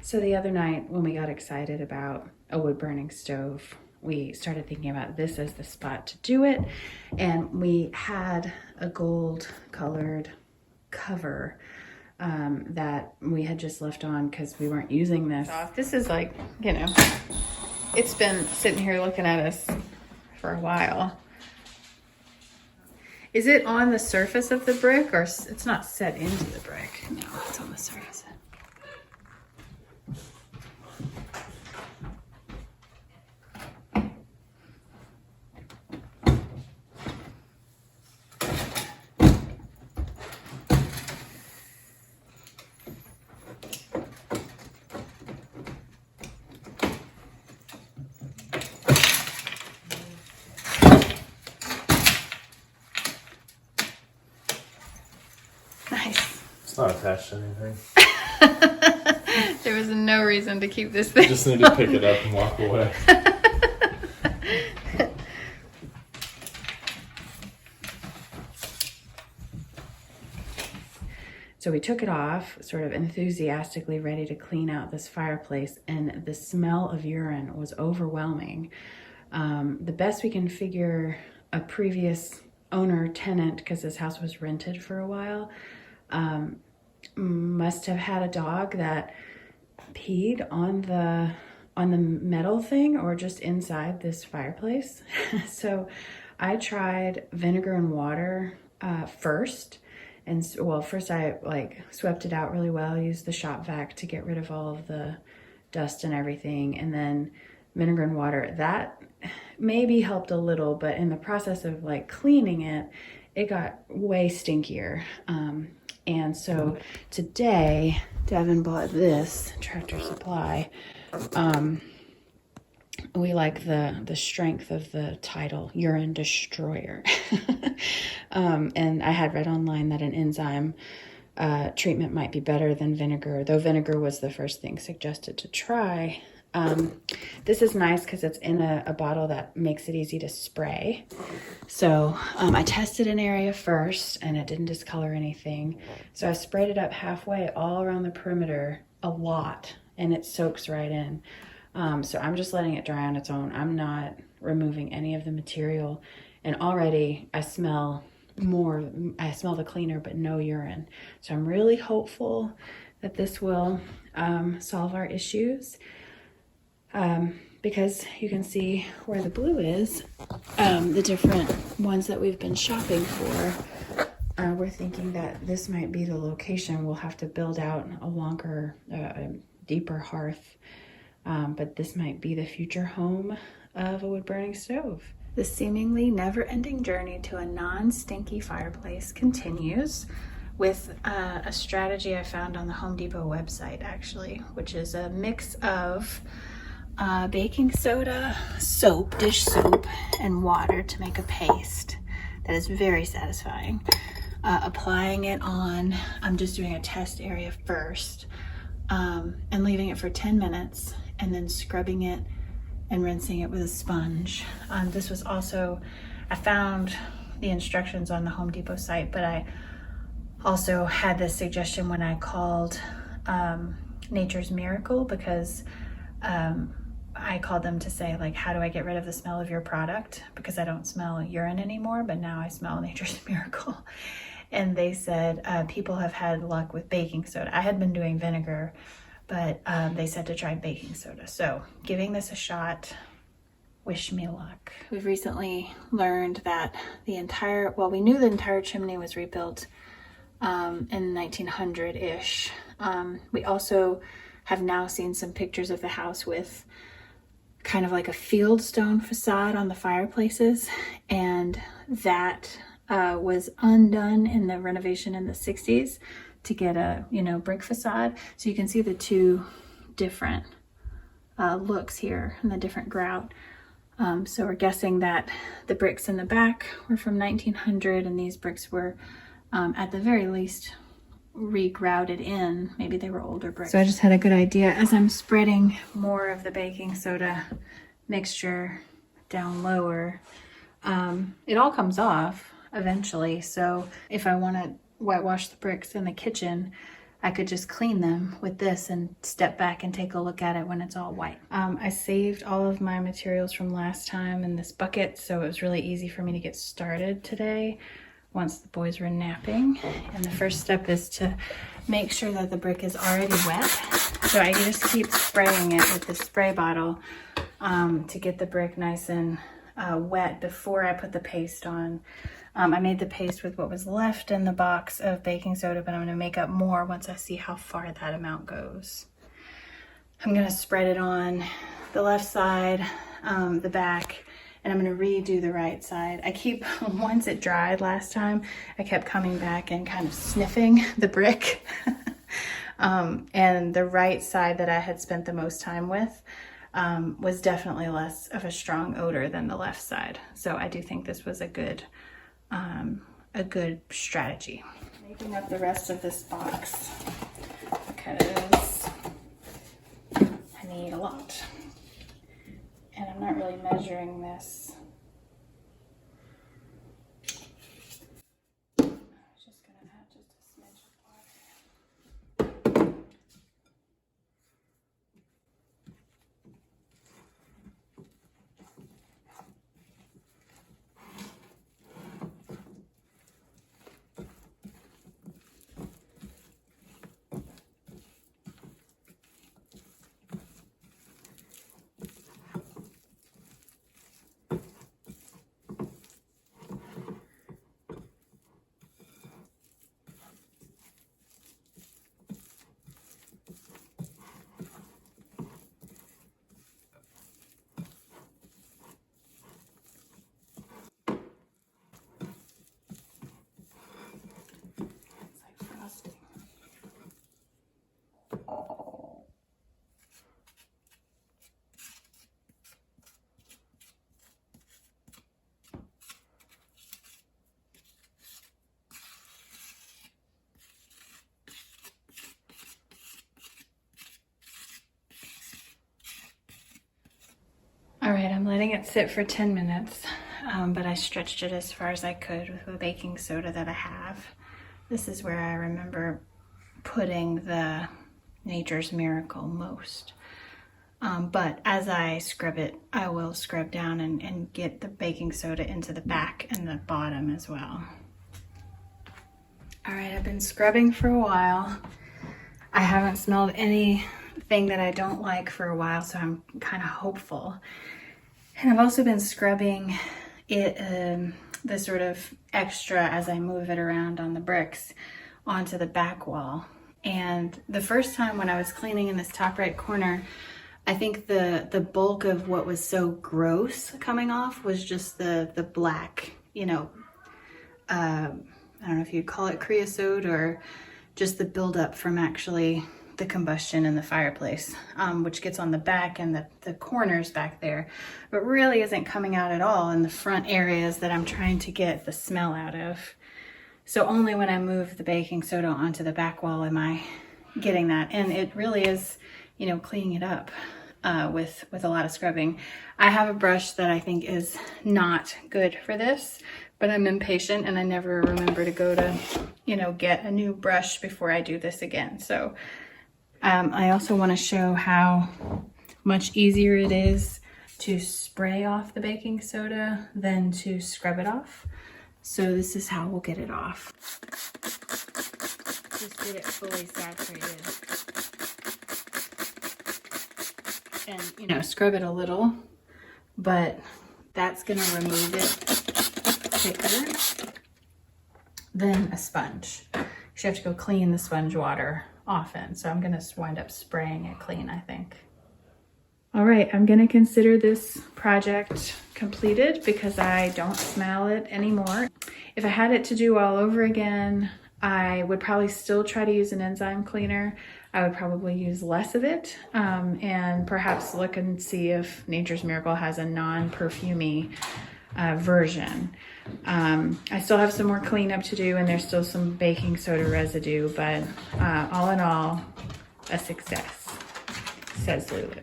So the other night when we got excited about a wood burning stove, we started thinking about this as the spot to do it. And we had a gold colored cover that we had just left on because we weren't using this. This is like, you know, it's been sitting here looking at us for a while. Is it on the surface of the brick, or it's not set into the brick? No, it's on the surface. Nice. It's not attached to anything. There was no reason to keep this thing. You just need to pick it up and walk away. So we took it off, sort of enthusiastically ready to clean out this fireplace, and the smell of urine was overwhelming. The best we can figure, a previous owner, tenant, because this house was rented for a while, must have had a dog that peed on the metal thing or just inside this fireplace. So I tried vinegar and water first. And well, first I like swept it out really well, used the shop vac to get rid of all of the dust and everything, and then vinegar and water. That maybe helped a little, but in the process of like cleaning it, it got way stinkier. And so today, Devin bought this Tractor Supply. We like the strength of the title, Urine Destroyer. And I had read online that an enzyme treatment might be better than vinegar, though vinegar was the first thing suggested to try. This is nice because it's in a bottle that makes it easy to spray. So I tested an area first and it didn't discolor anything. So I sprayed it up halfway all around the perimeter, a lot, and it soaks right in. So I'm just letting it dry on its own. I'm not removing any of the material. And already I smell the cleaner, but no urine. So I'm really hopeful that this will solve our issues. Because you can see where the blue is, the different ones that we've been shopping for. We're thinking that this might be the location. We'll have to build out a longer, deeper hearth. But this might be the future home of a wood-burning stove. The seemingly never-ending journey to a non-stinky fireplace continues with a strategy I found on the Home Depot website, actually, which is a mix of baking soda, soap, dish soap, and water to make a paste that is very satisfying. Applying it on, I'm just doing a test area first, and leaving it for 10 minutes, and then scrubbing it and rinsing it with a sponge. This was also, I found the instructions on the Home Depot site, but I also had this suggestion when I called Nature's Miracle, because I called them to say, like, how do I get rid of the smell of your product? Because I don't smell urine anymore, but now I smell Nature's Miracle. And they said people have had luck with baking soda. I had been doing vinegar, but they said to try baking soda. So giving this a shot, wish me luck. We've recently learned that we knew the entire chimney was rebuilt in 1900-ish. We also have now seen some pictures of the house with kind of like a fieldstone facade on the fireplaces, and that was undone in the renovation in the 60s to get a brick facade. So you can see the two different looks here and the different grout. So we're guessing that the bricks in the back were from 1900, and these bricks were at the very least re-grouted in. Maybe they were older bricks. So I just had a good idea as I'm spreading more of the baking soda mixture down lower. It all comes off eventually. So if I want to whitewash the bricks in the kitchen, I could just clean them with this and step back and take a look at it when it's all white. I saved all of my materials from last time in this bucket, so it was really easy for me to get started today once the boys were napping. And the first step is to make sure that the brick is already wet. So I just keep spraying it with the spray bottle to get the brick nice and wet before I put the paste on. I made the paste with what was left in the box of baking soda, but I'm gonna make up more once I see how far that amount goes. I'm gonna spread it on the left side, the back, and I'm gonna redo the right side. I keep, once it dried last time, I kept coming back and kind of sniffing the brick. And the right side that I had spent the most time with was definitely less of a strong odor than the left side. So I do think this was a good strategy. Making up the rest of this box because I need a lot. And I'm not really measuring this. I'm just gonna add just a smidge of water. All right, I'm letting it sit for 10 minutes, but I stretched it as far as I could with the baking soda that I have. This is where I remember putting the Nature's Miracle most. But as I scrub it, I will scrub down and get the baking soda into the back and the bottom as well. All right, I've been scrubbing for a while. I haven't smelled anything that I don't like for a while, so I'm kind of hopeful. And I've also been scrubbing it, the sort of extra as I move it around on the bricks onto the back wall. And the first time when I was cleaning in this top right corner, I think the bulk of what was so gross coming off was just the black, you know, I don't know if you'd call it creosote or just the buildup from actually the combustion in the fireplace, which gets on the back and the corners back there, but really isn't coming out at all in the front areas that I'm trying to get the smell out of. So only when I move the baking soda onto the back wall am I getting that. And it really is, you know, cleaning it up with a lot of scrubbing. I have a brush that I think is not good for this, but I'm impatient and I never remember to go to, you know, get a new brush before I do this again. So I also want to show how much easier it is to spray off the baking soda than to scrub it off. So this is how we'll get it off. Just get it fully saturated. And, you know, scrub it a little, but that's going to remove it quicker than a sponge. You have to go clean the sponge water often, so I'm going to wind up spraying it clean, I think. All right, I'm going to consider this project completed because I don't smell it anymore. If I had it to do all over again, I would probably still try to use an enzyme cleaner. I would probably use less of it and perhaps look and see if Nature's Miracle has a non-perfumey version. I still have some more cleanup to do and there's still some baking soda residue, but all in all, a success, says Lulu.